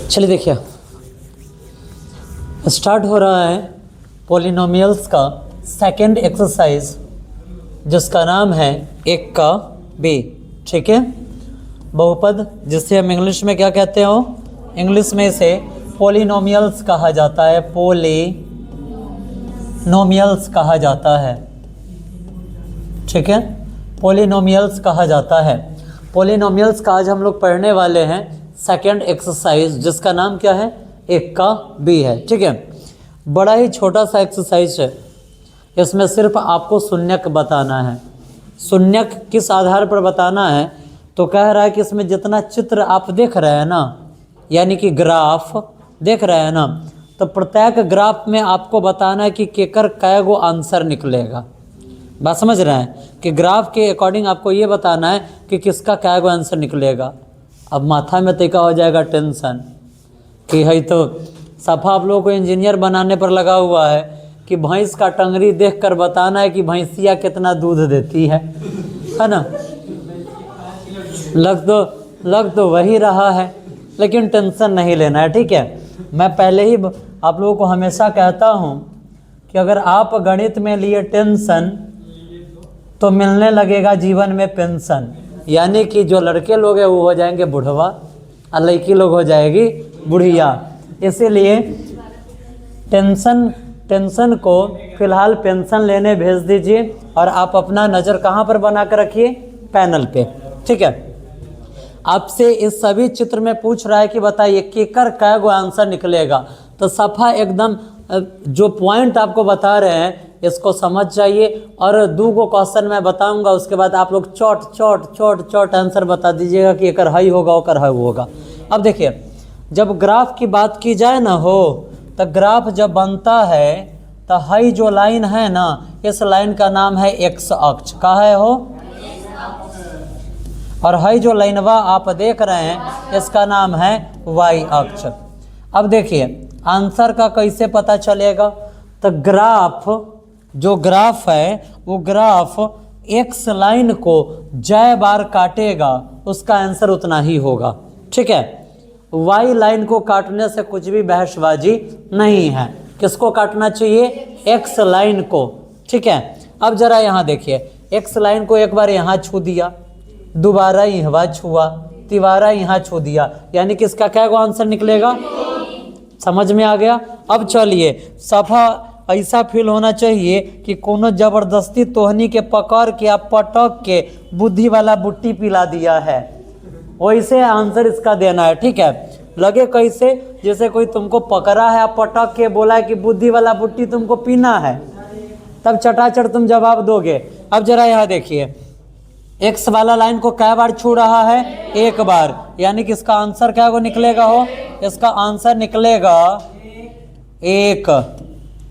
चलिए देखिए, स्टार्ट हो रहा है पॉलिनोमियल्स का सेकंड एक्सरसाइज, जिसका नाम है एक का बी। ठीक है, बहुपद जिसे हम इंग्लिश में क्या कहते हो, इंग्लिश में इसे पॉलिनोमियल्स कहा जाता है, पॉलिनोमियल्स कहा जाता है। ठीक है, पॉलिनोमियल्स कहा जाता है। पॉलिनोमियल्स का आज हम लोग पढ़ने वाले हैं सेकंड एक्सरसाइज, जिसका नाम क्या है, एक का बी है। ठीक है, बड़ा ही छोटा सा एक्सरसाइज है। इसमें सिर्फ आपको शून्यक बताना है। शून्यक किस आधार पर बताना है, तो कह रहा है कि इसमें जितना चित्र आप देख रहे हैं ना, यानी कि ग्राफ देख रहे हैं ना, तो प्रत्येक ग्राफ में आपको बताना है कि केकर कै गो आंसर निकलेगा। बात समझ रहे हैं कि ग्राफ के अकॉर्डिंग आपको ये बताना है कि किसका कै गो आंसर निकलेगा। अब माथा में तरीका हो जाएगा टेंशन कि है तो सफ़ा आप लोगों को इंजीनियर बनाने पर लगा हुआ है कि भैंस का टंगरी देखकर बताना है कि भैंसिया कितना दूध देती है ना। लग तो वही रहा है, लेकिन टेंशन नहीं लेना है। ठीक है, मैं पहले ही आप लोगों को हमेशा कहता हूँ कि अगर आप गणित में लिए टेंशन तो मिलने लगेगा जीवन में पेंशन, यानी कि जो लड़के लोग हैं वो हो जाएंगे बुढ़वा और लड़की लोग हो जाएगी बुढ़िया। इसीलिए टेंशन को फिलहाल पेंशन लेने भेज दीजिए और आप अपना नज़र कहाँ पर बना कर रखिए, पैनल पे। ठीक है, आपसे इस सभी चित्र में पूछ रहा है कि बताइए केकर कै गो आंसर निकलेगा। तो सफ़ा एकदम जो पॉइंट आपको बता रहे हैं इसको समझ जाइए, और दो गो क्वेश्चन मैं बताऊंगा, उसके बाद आप लोग चौट आंसर बता दीजिएगा कि एकर हाई होगा ओकर हाई होगा। अब देखिए, जब ग्राफ की बात की जाए ना हो, तो ग्राफ जब बनता है तो हाई जो लाइन है ना, इस लाइन का नाम है एक्स अक्ष। का है हो, और हाई जो लाइनवा आप देख रहे हैं इसका नाम है वाई अक्ष। अब देखिए आंसर का कैसे पता चलेगा, तो जो ग्राफ है वो ग्राफ एक्स लाइन को जय बार काटेगा, उसका आंसर उतना ही होगा। ठीक है, वाई लाइन को काटने से कुछ भी बहसबाजी नहीं है। किसको काटना चाहिए, एक्स लाइन को। ठीक है, अब जरा यहाँ देखिए, एक्स लाइन को एक बार यहाँ छू दिया, दोबारा यहाँ छुआ, तिबारा यहाँ छू दिया, यानी कि इसका क्या आंसर निकलेगा। समझ में आ गया। अब चलिए, सफा ऐसा फील होना चाहिए कि कोनो जबरदस्ती तोहनी के पकड़ के आप पटक के बुद्धि वाला बुट्टी पिला दिया है, वैसे आंसर इसका देना है। ठीक है, लगे कैसे, जैसे कोई तुमको पकड़ा है, आप पटक के बोला है कि बुद्धि वाला बुट्टी तुमको पीना है, तब चटाचट तुम जवाब दोगे। अब जरा यहाँ देखिए, एक्स वाला लाइन को कै बार छू रहा है, एक बार, यानी कि इसका आंसर क्या को निकलेगा हो, इसका आंसर निकलेगा एक।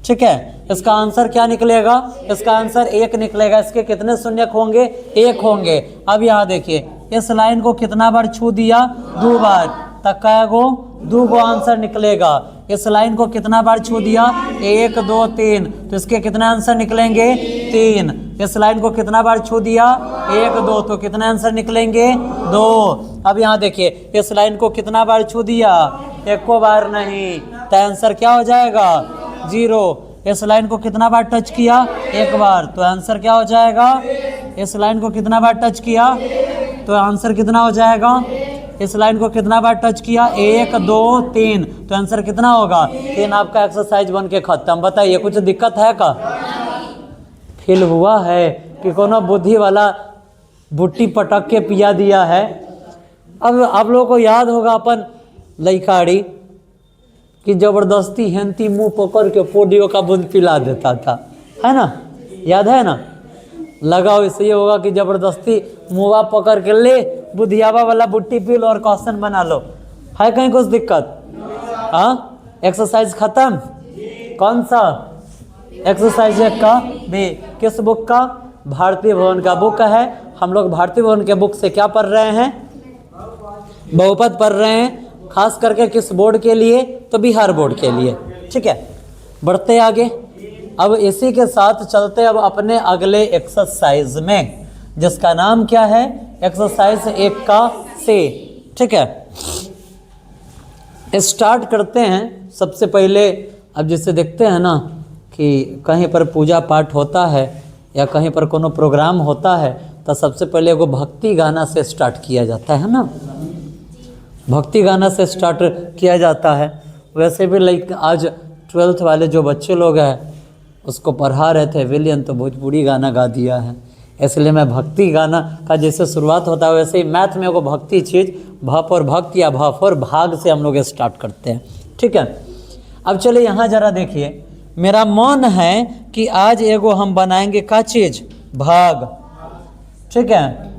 ठीक है, इसका आंसर क्या निकलेगा, इसका आंसर एक निकलेगा। इसके कितने शून्यक होंगे, एक होंगे। अब यहाँ देखिए, इस लाइन को कितना बार छू दिया, दो बार, तक दो गो आंसर निकलेगा। इस लाइन को कितना बार छू दिया, एक दो तीन, तो इसके कितने आंसर निकलेंगे, तीन। इस लाइन को कितना बार छू दिया, एक दो, तो कितने आंसर निकलेंगे, दो। अब यहाँ देखिए, इस लाइन को कितना बार छू दिया, एको बार नहीं, तो आंसर क्या हो जाएगा, जीरो। इस लाइन को कितना बार टच किया, एक बार, तो आंसर क्या हो जाएगा। इस लाइन को कितना बार टच किया, तो आंसर कितना हो जाएगा। इस लाइन को कितना बार टच किया, एक दो तीन, तो आंसर कितना होगा, तीन। आपका एक्सरसाइज बन के खत्म। बताइए कुछ दिक्कत है का, फील हुआ है कि कोनो बुद्धि वाला बुट्टी पटक के पिया दिया है। अब आप लोगों को याद होगा अपन लइकाड़ी कि जबरदस्ती हेंती मुंह पकड़ के पोडियो का बूंद पिला देता था, है ना, याद है ना। लगाओ, इसलिए होगा कि जबरदस्ती मुँह पकड़ के ले बुधियावा वाला बुट्टी पी लो और क्वेश्चन बना लो। है कहीं कुछ दिक्कत, हाँ। एक्सरसाइज खत्म। कौन सा एक्सरसाइज का बी, किस बुक का, भारतीय भवन का बुक है। हम लोग भारतीय भवन के बुक से क्या पढ़ रहे हैं, बहुपद पढ़ रहे हैं, खास करके किस बोर्ड के लिए, तो बिहार बोर्ड के लिए। ठीक है, बढ़ते आगे। अब इसी के साथ चलते अब अपने अगले एक्सरसाइज में, जिसका नाम क्या है, एक्सरसाइज एक का सी। ठीक है, स्टार्ट करते हैं सबसे पहले। अब जैसे देखते हैं ना कि कहीं पर पूजा पाठ होता है या कहीं पर कोनो प्रोग्राम होता है तो सबसे पहले एगो भक्ति गाना से स्टार्ट किया जाता है ना, भक्ति गाना से स्टार्ट किया जाता है। वैसे भी लाइक आज 12th वाले जो बच्चे लोग हैं उसको पढ़ा रहे थे विलियन, तो भोजपुरी गाना गा दिया है, इसलिए मैं भक्ति गाना का जैसे शुरुआत होता है वैसे ही मैथ में एगो भक्ति चीज़ भप और भक्त या भप और भाग से हम लोग स्टार्ट करते हैं। ठीक है, अब चलिए यहाँ जरा देखिए, मेरा मन है कि आज एगो हम बनाएंगे का चीज़, भाग। ठीक है,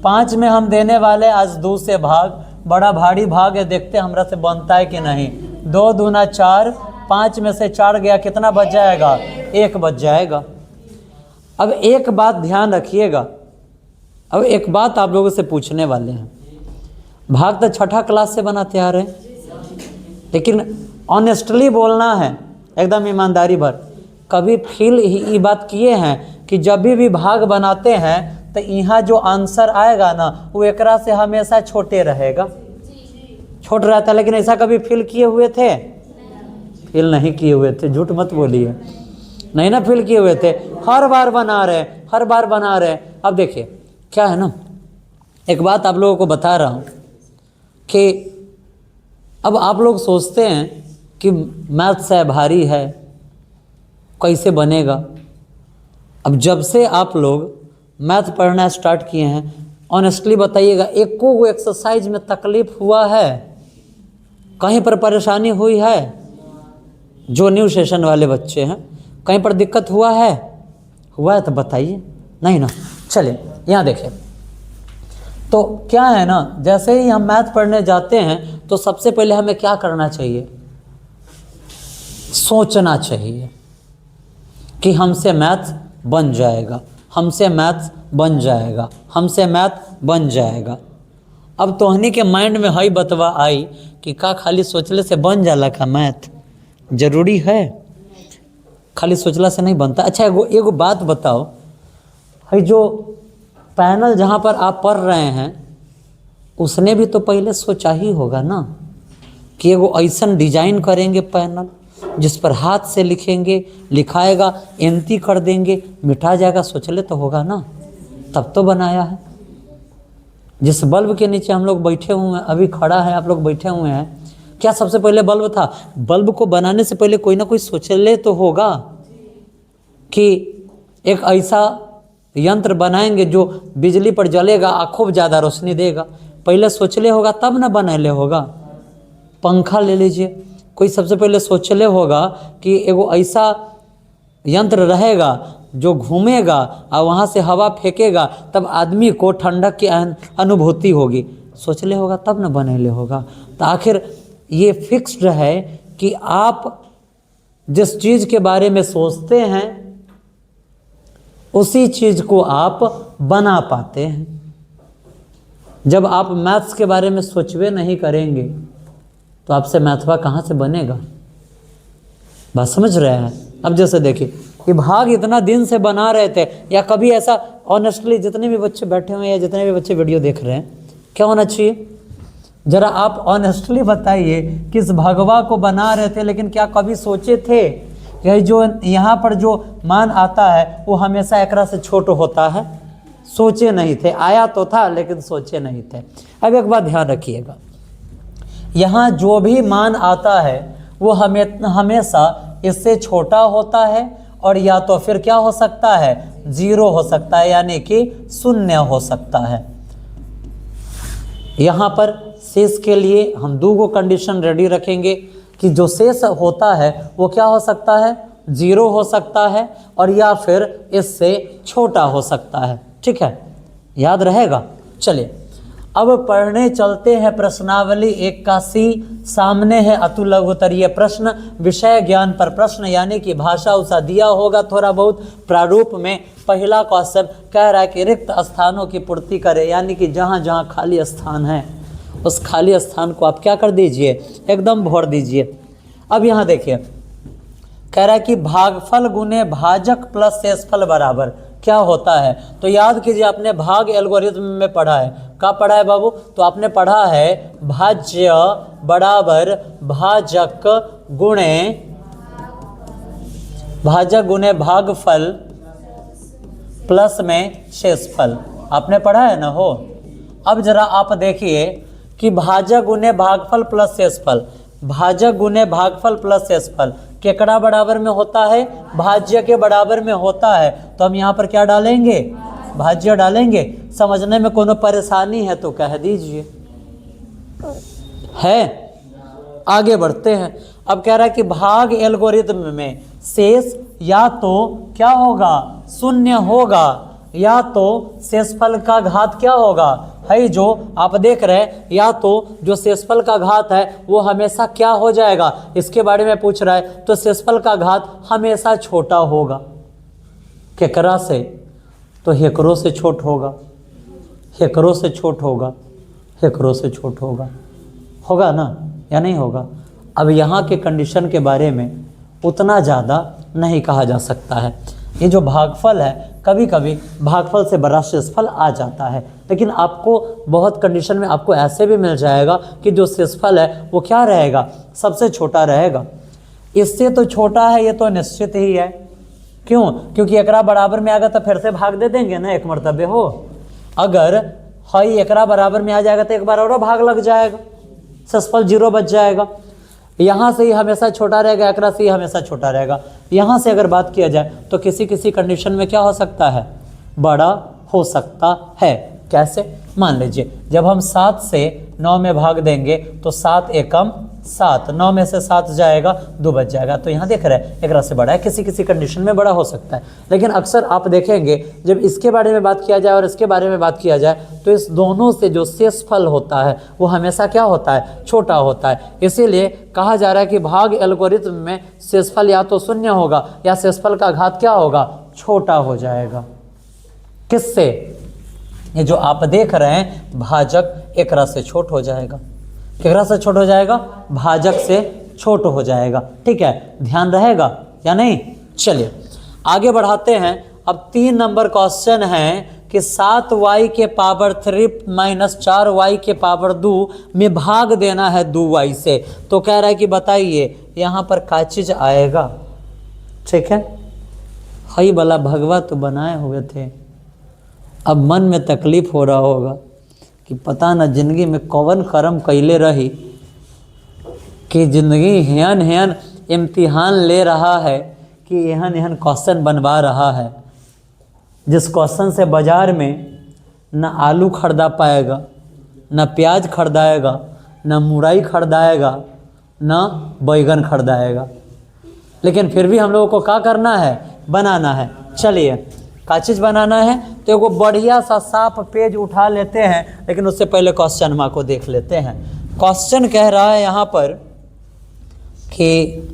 5 में हम देने वाले आज 2 से भाग, बड़ा भारी भाग है, देखते हमरा से बनता है कि नहीं। 2 दूना 4, 5 में से 4 गया, कितना बच जाएगा, 1 बच जाएगा। अब एक बात ध्यान रखिएगा, अब एक बात आप लोगों से पूछने वाले हैं। भाग तो 6ठा क्लास से बनाते आ रहे हैं, लेकिन ऑनेस्टली बोलना है, एकदम ईमानदारी भर, कभी फील ये बात किए हैं कि जब भी भाग बनाते हैं तो यहाँ जो आंसर आएगा ना वो एकरा से हमेशा छोटे रहेगा, छोट रहता है। लेकिन ऐसा कभी फील किए हुए थे? फील नहीं किए हुए थे, झूठ मत बोलिए, नहीं ना फील किए हुए थे, हर बार बना रहे, हर बार बना रहे। अब देखिए क्या है ना, एक बात आप लोगों को बता रहा हूँ कि अब आप लोग सोचते हैं कि मैथ्स है, भारी है, कैसे बनेगा। अब जब से आप लोग मैथ पढ़ना स्टार्ट किए हैं, ऑनेस्टली बताइएगा, एक को एक्सरसाइज में तकलीफ हुआ है, कहीं पर परेशानी हुई है? जो न्यू सेशन वाले बच्चे हैं कहीं पर दिक्कत हुआ है? हुआ है तो बताइए, नहीं ना। चलिए यहाँ देखिए, तो क्या है ना, जैसे ही हम मैथ पढ़ने जाते हैं तो सबसे पहले हमें क्या करना चाहिए, सोचना चाहिए कि हमसे मैथ बन जाएगा, हमसे मैथ बन जाएगा, हमसे मैथ बन जाएगा। अब तोहनी के माइंड में हई बतवा आई कि का खाली सोचले से बन जाला का मैथ? जरूरी है, खाली सोचला से नहीं बनता। अच्छा एगो बात बताओ, है जो पैनल जहाँ पर आप पढ़ रहे हैं उसने भी तो पहले सोचा ही होगा ना कि एगो ऐसा डिजाइन करेंगे पैनल जिस पर हाथ से लिखेंगे, लिखाएगा, एंटी कर देंगे, मिटा जाएगा, सोचले तो होगा ना, तब तो बनाया है। जिस बल्ब के नीचे हम लोग बैठे हुए हैं, अभी खड़ा है, आप लोग बैठे हुए हैं, क्या सबसे पहले बल्ब था? बल्ब को बनाने से पहले कोई ना कोई सोचले तो होगा कि एक ऐसा यंत्र बनाएंगे जो बिजली पर जलेगा और खूब ज़्यादा रोशनी देगा। पहले सोचले होगा तब ना बनैले होगा। पंखा ले लीजिए, कोई सबसे पहले सोचले होगा कि एगो ऐसा यंत्र रहेगा जो घूमेगा और वहाँ से हवा फेंकेगा, तब आदमी को ठंडक की अनुभूति होगी। सोचले होगा तब ना बनैले होगा। तो आखिर ये फिक्स्ड है कि आप जिस चीज़ के बारे में सोचते हैं उसी चीज़ को आप बना पाते हैं। जब आप मैथ्स के बारे में सोचवे नहीं करेंगे तो आपसे मैथवा कहाँ से बनेगा? बात समझ रहे हैं? अब जैसे देखिए, ये भाग इतना दिन से बना रहे थे, या कभी ऐसा ऑनेस्टली जितने भी बच्चे बैठे हुए हैं या जितने भी बच्चे वीडियो देख रहे हैं, क्या होना चाहिए, जरा आप ऑनेस्टली बताइए, किस भगवा को बना रहे थे, लेकिन क्या कभी सोचे थे कि जो यहाँ पर जो मान आता है वो हमेशा एकरा से छोटा होता है? सोचे नहीं थे, आया तो था लेकिन सोचे नहीं थे। अब एक बात ध्यान रखिएगा, यहाँ जो भी मान आता है वो हमेशा इससे छोटा होता है, और या तो फिर क्या हो सकता है, 0 हो सकता है, यानी कि 0 हो सकता है। यहाँ पर शेष के लिए हम 2 कंडीशन रेडी रखेंगे कि जो शेष होता है वो क्या हो सकता है, 0 हो सकता है, और या फिर इससे छोटा हो सकता है। ठीक है, याद रहेगा। चलिए अब पढ़ने चलते हैं प्रश्नावली 81। सामने है अतुल लघुत्तरीय प्रश्न, विषय ज्ञान पर प्रश्न, यानी कि भाषा उसा दिया होगा थोड़ा बहुत प्रारूप में। पहला क्वेश्चन कह रहा है कि रिक्त स्थानों की पूर्ति करें, यानी कि जहाँ जहाँ खाली स्थान है उस खाली स्थान को आप क्या कर दीजिए, एकदम भर दीजिए। अब यहाँ देखिए, कह रहा है कि भागफल गुने भाजक प्लस शेषफल बराबर। क्या होता है। तो याद कीजिए, आपने भाग एल्गोरिथम में पढ़ा है। क्या पढ़ा है बाबू? तो आपने पढ़ा है भाज्य बराबर भाजक गुणे भागफल प्लस में शेषफल। आपने पढ़ा है ना हो। अब जरा आप देखिए कि भाजक गुणे भागफल प्लस शेषफल, भाजक गुणे भागफल प्लस शेषफल केकड़ा बराबर में होता है? भाज्य के बराबर में होता है। तो हम यहाँ पर क्या डालेंगे? भाज्य डालेंगे। समझने में कोनो परेशानी है तो कह दीजिए। है, आगे बढ़ते हैं। अब कह रहा है कि भाग एल्गोरिथम में शेष या तो क्या होगा? शून्य होगा, या तो शेषफल का घात क्या होगा? है जो आप देख रहे हैं, या तो जो शेषफल का घात है वो हमेशा क्या हो जाएगा, इसके बारे में पूछ रहा है। तो शेषफल का घात हमेशा छोटा होगा। केकरा से? तो हेकरो से छोट होगा, हेकरो से छोट होगा, हेकरो से छोट होगा। होगा ना या नहीं होगा? अब यहाँ के कंडीशन के बारे में उतना ज़्यादा नहीं कहा जा सकता है। ये जो भागफल है, कभी कभी भागफल से बड़ा शेषफल आ जाता है, लेकिन आपको बहुत कंडीशन में आपको ऐसे भी मिल जाएगा कि जो शेषफल है वो क्या रहेगा? सबसे छोटा रहेगा। इससे तो छोटा है, ये तो निश्चित ही है। क्यों? क्योंकि एकरा बराबर में आएगा तो फिर से भाग दे देंगे ना, एक मरतबे हो। अगर हई एकरा बराबर में आ जाएगा तो एक बार और भाग लग जाएगा, शेषफल 0 बच जाएगा। यहाँ से ही हमेशा छोटा रहेगा, एकरा से ही हमेशा छोटा रहेगा। यहाँ से अगर बात किया जाए तो किसी किसी कंडीशन में क्या हो सकता है? बड़ा हो सकता है। कैसे? मान लीजिए जब हम 7 से 9 में भाग देंगे तो 7 एकम 7, 9 में से 7 जाएगा, 2 बच जाएगा। तो यहाँ देख रहे हैं एक से बड़ा है, किसी किसी कंडीशन में बड़ा हो सकता है। लेकिन अक्सर आप देखेंगे जब इसके बारे में बात किया जाए और इसके बारे में बात किया जाए तो इस दोनों से जो शेषफल होता है वो हमेशा क्या होता है? छोटा होता है। इसीलिए कहा जा रहा है कि भाग एल्गोरिथम में शेषफल या तो शून्य होगा या शेषफल का घात क्या होगा? छोटा हो जाएगा। किससे? ये जो आप देख रहे हैं भाजक एकरा से छोट हो जाएगा। केकरा से छोट हो जाएगा? भाजक से छोट हो जाएगा। ठीक है, ध्यान रहेगा या नहीं? चलिए आगे बढ़ाते हैं। अब 3 नंबर क्वेश्चन है कि 7y के पावर 3 माइनस 4y के पावर 2 में भाग देना है 2y से। तो कह रहा है कि बताइए यहाँ पर क्या चीज आएगा? ठीक है, हई वाला भगवा तो बनाए हुए थे। अब मन में तकलीफ हो रहा होगा कि पता न जिंदगी में कौन कर्म कैले रही कि जिंदगी हेन हेन इम्तिहान ले रहा है कि एहन एहन क्वेश्चन बनवा रहा है, जिस क्वेश्चन से बाज़ार में न आलू खरीदा पाएगा, न प्याज खरीदाएगा, न मुरई खरीदाएगा, न बैगन खरीदाएगा। लेकिन फिर भी हम लोगों को क्या करना है? बनाना है। चलिए क्या चीज़ बनाना है? तो एगो बढ़िया सा साफ पेज उठा लेते हैं, लेकिन उससे पहले क्वेश्चन माँ को देख लेते हैं। क्वेश्चन कह रहा है यहाँ पर कि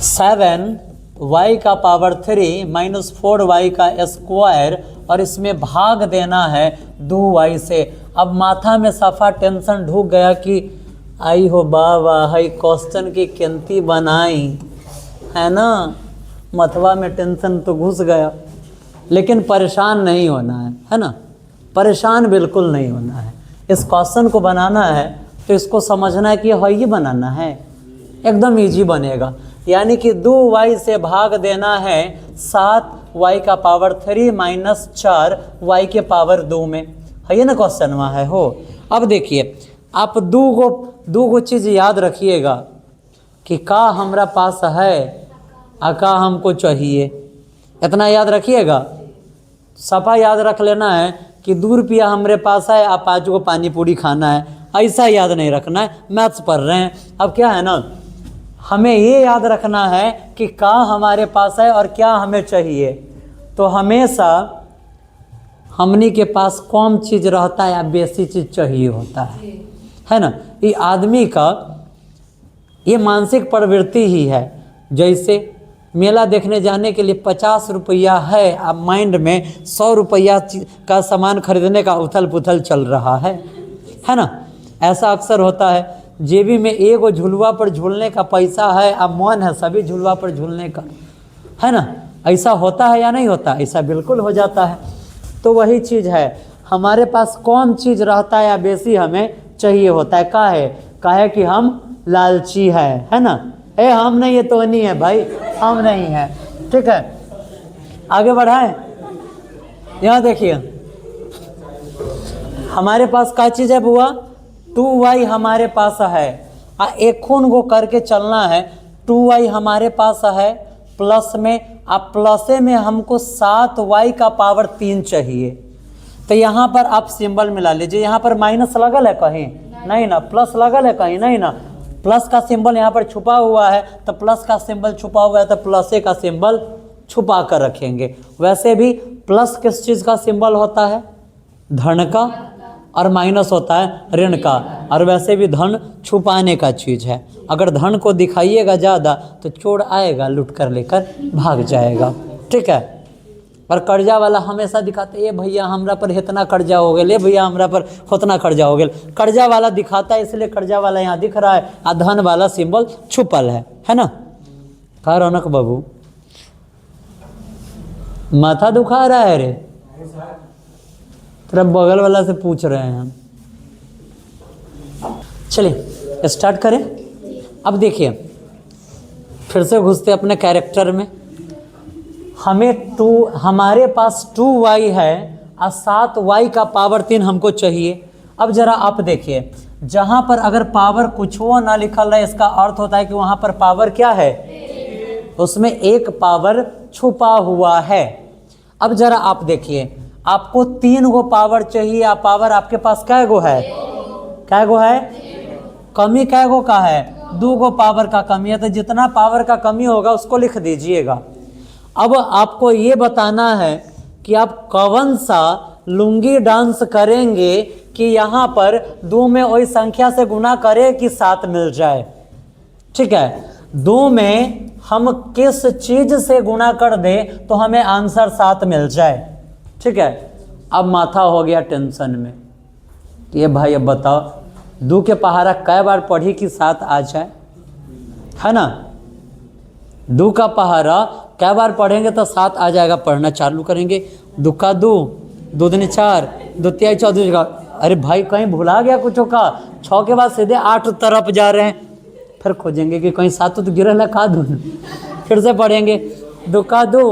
7y का पावर 3 माइनस 4y का स्क्वायर और इसमें भाग देना है 2y से। अब माथा में सफ़ा टेंशन ढूक गया कि आई हो बाबा, हाई क्वेश्चन की केंती बनाई है ना, मथवा में टेंशन तो घुस गया। लेकिन परेशान नहीं होना है ना, परेशान बिल्कुल नहीं होना है। इस क्वेश्चन को बनाना है तो इसको समझना है कि ये बनाना है, एकदम इजी बनेगा। यानी कि 2y से भाग देना है 7y का पावर 3 माइनस 4y के पावर 2 में, है ना क्वेश्चन वहाँ है हो। अब देखिए आप दो गो चीज़ याद रखिएगा कि का हमरा पास है आ का हमको चाहिए, इतना याद रखिएगा। सफ़ा याद रख लेना है कि 2 रुपया हमारे पास है, आप 5 को पानी पूरी खाना है, ऐसा याद नहीं रखना है। मैथ्स पढ़ रहे हैं। अब क्या है ना, हमें ये याद रखना है कि का हमारे पास है और क्या हमें चाहिए। तो हमेशा हमनी के पास कम चीज़ रहता है या बेसी चीज़ चाहिए होता है ना। ये आदमी का ये मानसिक प्रवृत्ति ही है। जैसे मेला देखने जाने के लिए 50 रुपया है, अब माइंड में 100 रुपया का सामान खरीदने का उथल पुथल चल रहा है ना। ऐसा अक्सर होता है। जेबी में एगो झुलवा पर झूलने का पैसा है, अब मन है सभी झुलवा पर झूलने का, है ना। ऐसा होता है या नहीं होता? ऐसा बिल्कुल हो जाता है। तो वही चीज़ है, हमारे पास कौन चीज़ रहता है या बेसी हमें चाहिए होता है। का है कि हम लालची है ना? हम नहीं, ये तो नहीं है भाई, हम नहीं है। ठीक है, आगे बढ़ाएं। यहाँ देखिए हमारे पास क्या चीज़ है बुआ? 2y हमारे पास है। एक खून को करके चलना है। 2y हमारे पास है प्लस में, अब प्लसे में हमको 7y का पावर 3 चाहिए। तो यहाँ पर आप सिंबल मिला लीजिए। यहाँ पर माइनस लगल है कहीं? नहीं ना। प्लस लगल है कहीं? नहीं ना। प्लस का सिंबल यहाँ पर छुपा हुआ है, तो प्लस का सिंबल छुपा हुआ है तो प्लसे का सिंबल छुपा कर रखेंगे। वैसे भी प्लस किस चीज़ का सिंबल होता है? धन का, और माइनस होता है ऋण का। और वैसे भी धन छुपाने का चीज़ है। अगर धन को दिखाइएगा ज़्यादा तो चोर आएगा, लूट कर लेकर भाग जाएगा। ठीक है। और कर्जा वाला हमेशा दिखाते, ये भैया हमरा पर इतना कर्जा हो गया, ले भैया हमरा पर उतना कर्जा हो गया। कर्जा वाला दिखाता है, इसलिए कर्जा वाला यहाँ दिख रहा है, और धन वाला सिंबल छुपल है ना? कहा रौनक बाबू माथा दुखा रहा है रे? तेरा बगल वाला से पूछ रहे हैं हम। चलिए स्टार्ट करें। अब देखिए फिर से घुसते अपने कैरेक्टर में। हमारे पास 2y है और 7y का पावर 3 हमको चाहिए। अब जरा आप देखिए, जहाँ पर अगर पावर कुछ वो ना लिखल है, इसका अर्थ होता है कि वहाँ पर पावर क्या है? उसमें एक पावर छुपा हुआ है। अब जरा आप देखिए, आपको 3 गो पावर चाहिए, आप पावर आपके पास कै गो है? कै गो है? कमी कै गो का है? 2 गो पावर का कमी है। तो जितना पावर का कमी होगा उसको लिख दीजिएगा। अब आपको ये बताना है कि आप कौन सा लुंगी डांस करेंगे कि यहाँ पर 2 में वही संख्या से गुना करे कि 7 मिल जाए। ठीक है, 2 में हम किस चीज से गुना कर दे तो हमें आंसर 7 मिल जाए। ठीक है, अब माथा हो गया टेंशन में। ये भाई अब बताओ 2 के पहाड़ा कै बार पढ़ी कि 7 आ जाए? है ना? 2 का पहाड़ा कै बार पढ़ेंगे तो 7 आ जाएगा। पढ़ना चालू करेंगे। 2 का 2, 2 दूनी 4, 2 तिहाई 14। अरे भाई कहीं भुला गया कुछ का? 6 के बाद सीधे 8 तरफ जा रहे हैं। फिर खोजेंगे कि कहीं 7 तो गिरल है का दूँ। फिर से पढ़ेंगे 2 का 2,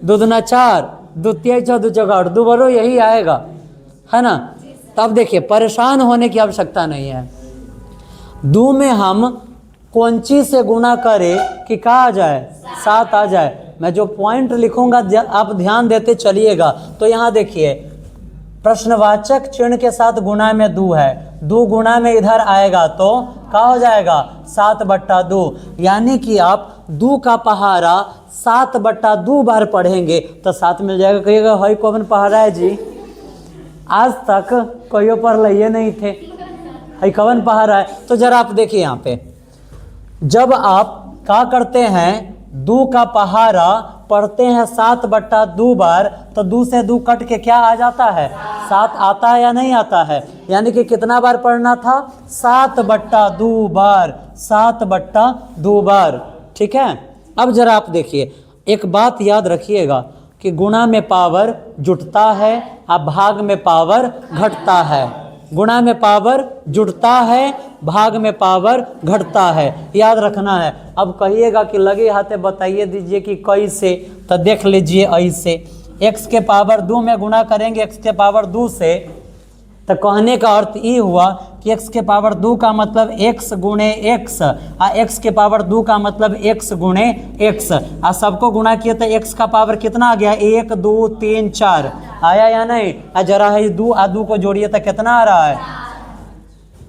2 दूना 4, 2 तिहाई 14 चौका 8, 2 बरो यही आएगा। है ना? तब देखिए परेशान होने की आवश्यकता नहीं है। 2 में हम कौन चीज से गुना करें कि कहा जाए 7 आ जाए। मैं जो पॉइंट लिखूंगा आप ध्यान देते चलिएगा। तो यहाँ देखिए प्रश्नवाचक चिन्ह के साथ गुना में 2 है। 2 गुना में इधर आएगा तो क्या हो जाएगा? 7/2। यानी कि आप 2 का पहाड़ा 7/2 बार पढ़ेंगे तो 7 मिल जाएगा। कहिएगा हई कौन पहाड़ा है जी? आज तक कोई पर लिए नहीं थे, हई कौन पहाड़ा है? तो जरा आप देखिए यहाँ पे, जब आप क्या करते हैं 2 का पहाड़ा पढ़ते हैं 7/2 बार, तो 2 से 2 कट के क्या आ जाता है? 7 आता है या नहीं आता है? यानी कि कितना बार पढ़ना था? 7/2 बार, 7/2 बार। ठीक है, अब जरा आप देखिए, एक बात याद रखिएगा कि गुणा में पावर जुटता है और भाग में पावर घटता है। गुणा में पावर जुटता है, भाग में पावर घटता है, याद रखना है। अब कहिएगा कि लगे हाथे बताइए दीजिए कि कैसे, तो देख लीजिए ऐसे। x के पावर 2 में गुणा करेंगे x के पावर 2 से, तो कहने का अर्थ ये हुआ कि x के पावर 2 का मतलब x गुणे x, और x के पावर 2 का मतलब x गुणे x। और सबको गुणा किया तो x का पावर कितना आ गया? 1 2 3 4 आया या नहीं? और जरा है 2 और 2 को जोड़िए तो कितना आ रहा है?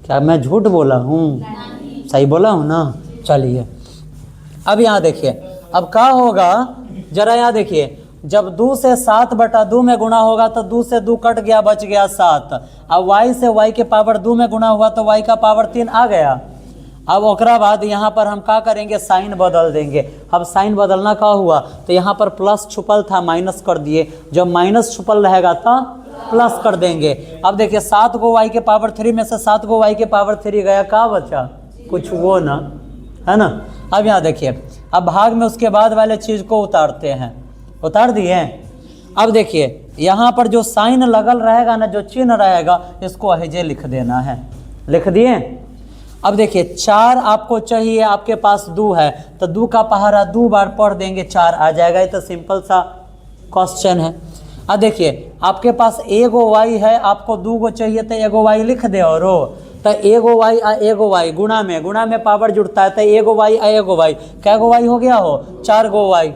क्या मैं झूठ बोला हूँ? सही बोला हूँ ना? चलिए अब यहाँ देखिए, अब क्या होगा जरा यहाँ देखिए। जब 2 से 7/2 में गुणा होगा तो 2 से 2 कट गया, बच गया 7। अब y से y के पावर 2 में गुणा हुआ तो y का पावर 3 आ गया। अब ओकरा बाद यहाँ पर हम क्या करेंगे? साइन बदल देंगे। अब साइन बदलना क्या हुआ? तो यहाँ पर प्लस छुपल था, माइनस कर दिए। जब माइनस छुपल रहेगा तो प्लस कर देंगे। अब देखिए 7 को y के पावर 3 में से 7 को y के पावर 3 गया, क्या बचा? कुछ वो ना, है ना। अब यहाँ देखिए, अब भाग में उसके बाद वाले चीज़ को उतारते हैं, उतार दिए। अब देखिए यहाँ पर जो साइन लगल रहेगा ना, जो चिन्ह रहेगा, इसको अहिजे लिख देना है। लिख दिए। अब देखिए 4 आपको चाहिए, आपके पास 2 है, तो 2 का पहाड़ा 2 बार पढ़ देंगे, 4 आ जाएगा। ये तो सिंपल सा क्वेश्चन है। अब देखिए आपके पास एगो वाई है, आपको 2 गो चाहिए, तो एगो वाई लिख दे। और तो एगो वाई आ एगो वाई गुणा में पावर जुड़ता है, तो एगो वाई आ एगो वाई, क्या गो वाई हो गया हो? 4 गो वाई,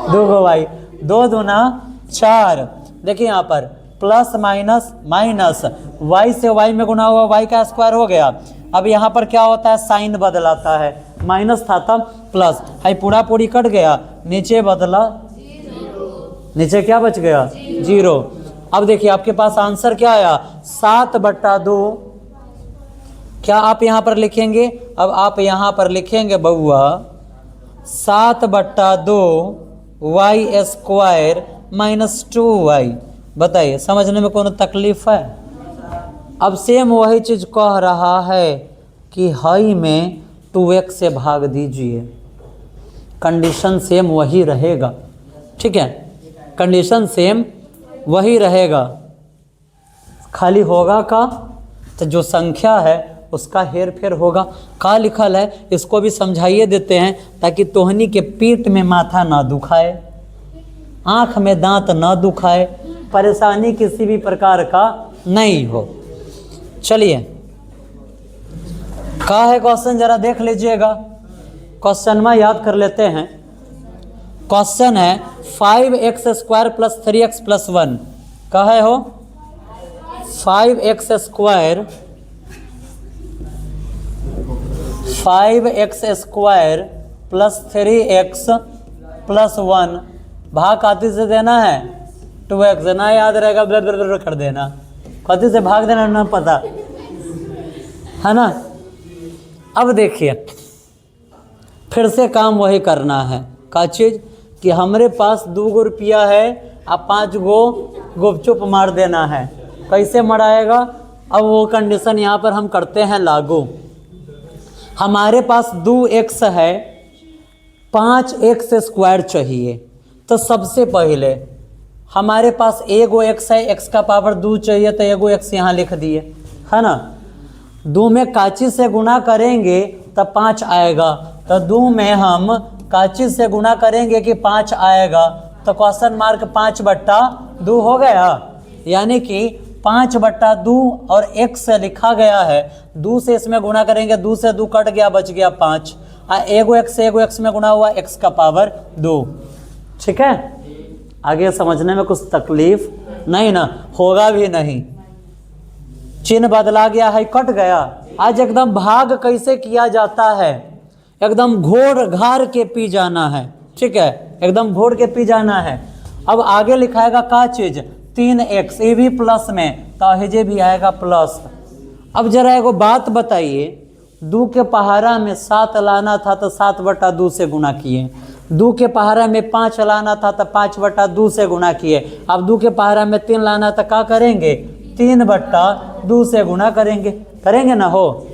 2 गो वाई, 2 दूना 4। देखिए यहाँ पर प्लस माइनस माइनस, वाई से वाई में गुना हुआ, वाई का स्क्वायर हो गया। अब यहाँ पर क्या होता है? साइन बदलाता है, माइनस था तब प्लस, है पूरा पूरी कट गया, नीचे बदला, नीचे क्या बच गया? 0। अब देखिए आपके पास आंसर क्या आया? 7/2। क्या आप यहाँ पर लिखेंगे? अब आप यहाँ पर लिखेंगे बउआ 7/2 वाई स्क्वायर माइनस 2y। बताइए समझने में कोनो तकलीफ है? अब सेम वही चीज़ कह रहा है कि हाई में 2x से भाग दीजिए। कंडीशन सेम वही रहेगा, ठीक है, कंडीशन सेम वही रहेगा। खाली होगा का, तो जो संख्या है उसका हेर फेर होगा। का लिखल है इसको भी समझाइए देते हैं, ताकि तोहनी के पीठ में माथा ना दुखाए, आँख में दांत ना दुखाए, परेशानी किसी भी प्रकार का नहीं हो। चलिए का है क्वेश्चन, जरा देख लीजिएगा। क्वेश्चन में याद कर लेते हैं। क्वेश्चन है 5x² + 3x + 1। का है हो? 5x² + 3x + 1 भाग काती से देना है 2x, ना याद रहेगा ब्लर ब्लर कर देना, काती से भाग देना ना पता है ना। अब देखिए फिर से काम वही करना है। का चीज़ कि हमारे पास 2 रुपया है, आप 5 गो गुपचुप मार देना है। कैसे मराएगा? अब वो कंडीशन यहाँ पर हम करते हैं लागू। हमारे पास 2x है, 5x² चाहिए, तो सबसे पहले हमारे पास एगो x है, x का पावर 2 चाहिए, तो एगो x यहाँ लिख दिए, है ना। 2 में काची से गुना करेंगे तब 5 आएगा, तो 2 में हम काची से गुना करेंगे कि 5 आएगा, तो क्वेश्चन मार्क 5/2 हो गया। यानी कि 5/2 और x से लिखा गया है, 2 से इसमें गुना करेंगे, 2 से 2 कट गया, बच गया 5। एगो x में गुना हुआ, x का पावर 2। ठीक है, आगे समझने में कुछ तकलीफ नहीं ना, होगा भी नहीं। चिन्ह बदला गया है, कट गया। आज एकदम भाग कैसे किया जाता है, एकदम घोड़ घार के पी जाना है, ठीक है, एकदम घोड़ के पी जाना है। अब आगे लिखाएगा का चीज 3x, ये भी प्लस में, तो जे भी आएगा प्लस। अब जरा एगो बात बताइए, 2 के पहाड़ा में 7 लाना था तो 7/2 से गुना किए, 2 के पहाड़ा में 5 लाना था तो 5/2 से गुना किए। अब 2 के पहाड़ा में 3 लाना तो क्या करेंगे? 3/2 से गुना करेंगे, करेंगे ना हो।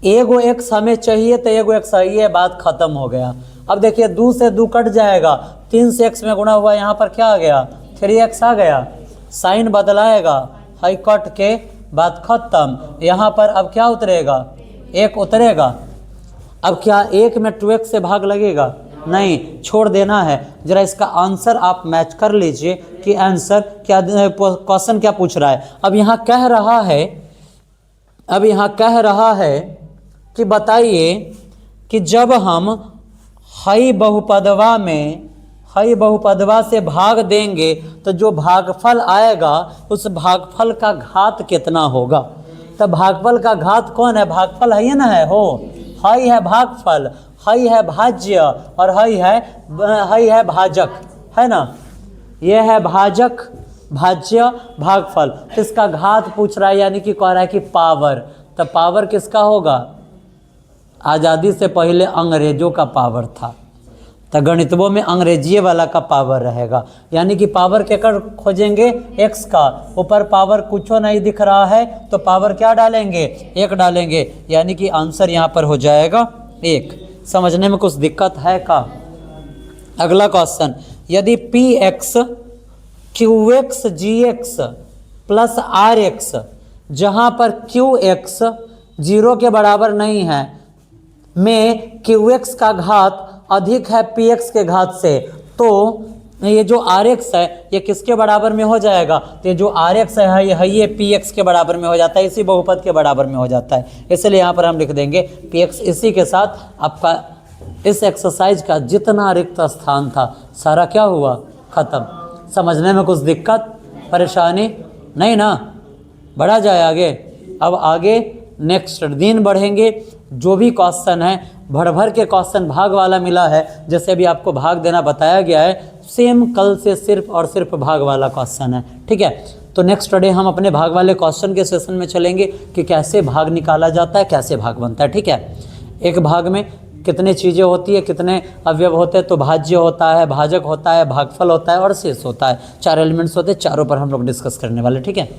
एगो x हमें चाहिए तो एगो x है, ये बात खत्म हो गया। अब देखिए 2 से 2 कट जाएगा, 3 से x में गुना हुआ, यहाँ पर क्या आ गया? 3x आ गया। साइन बदलाएगा, हाई कट के बात खत्म। यहाँ पर अब क्या उतरेगा? 1 उतरेगा। अब क्या 1 में 2x से भाग लगेगा? नहीं, छोड़ देना है। जरा इसका आंसर आप मैच कर लीजिए कि आंसर क्या, क्वेश्चन क्या पूछ रहा है। अब यहाँ कह रहा है कि बताइए कि जब हम हई बहुपदवा से भाग देंगे तो जो भागफल आएगा उस भागफल का घात कितना होगा। तो भागफल का घात कौन है? भागफल है ना, है हो, हई है भागफल, हई है भाज्य और हई है भाजक, है ना। ये है भाजक, भाज्य, भागफल। तो इसका घात पूछ रहा है, यानी कि कह रहा है कि पावर। तो पावर किसका होगा? आज़ादी से पहले अंग्रेजों का पावर था। तो गणितवों में अंग्रेजी वाला का पावर रहेगा, यानी कि पावर क्या कर खोजेंगे, x का। ऊपर पावर कुछ नहीं दिख रहा है तो पावर क्या डालेंगे, 1 डालेंगे, यानी कि आंसर यहाँ पर हो जाएगा 1। समझने में कुछ दिक्कत है का? अगला क्वेश्चन, यदि px qx gx plus rx, जहाँ पर qx 0 के बराबर नहीं है में qx का घात अधिक है px के घात से, तो ये जो rx है ये किसके बराबर में हो जाएगा, तो ये जो rx है ये px के बराबर में हो जाता है, इसी बहुपद के बराबर में हो जाता है। इसलिए यहाँ पर हम लिख देंगे px। इसी के साथ आपका इस एक्सरसाइज का जितना रिक्त स्थान था सारा क्या हुआ, खत्म। समझने में कुछ दिक्कत परेशानी नहीं ना? बढ़ा जाए आगे। अब आगे नेक्स्ट दिन बढ़ेंगे। जो भी क्वेश्चन है भर भर के क्वेश्चन भाग वाला मिला है, जैसे भी आपको भाग देना बताया गया है, सेम कल से सिर्फ और सिर्फ भाग वाला क्वेश्चन है, ठीक है। तो नेक्स्ट डे हम अपने भाग वाले क्वेश्चन के सेशन में चलेंगे कि कैसे भाग निकाला जाता है, कैसे भाग बनता है, ठीक है। एक भाग में कितने चीज़ें होती है, कितने अवयव होते हैं, तो भाज्य होता है, भाजक होता है, भागफल होता है और शेष होता है। 4 एलिमेंट्स होते हैं, चारों पर हम लोग डिस्कस करने वाले, ठीक है।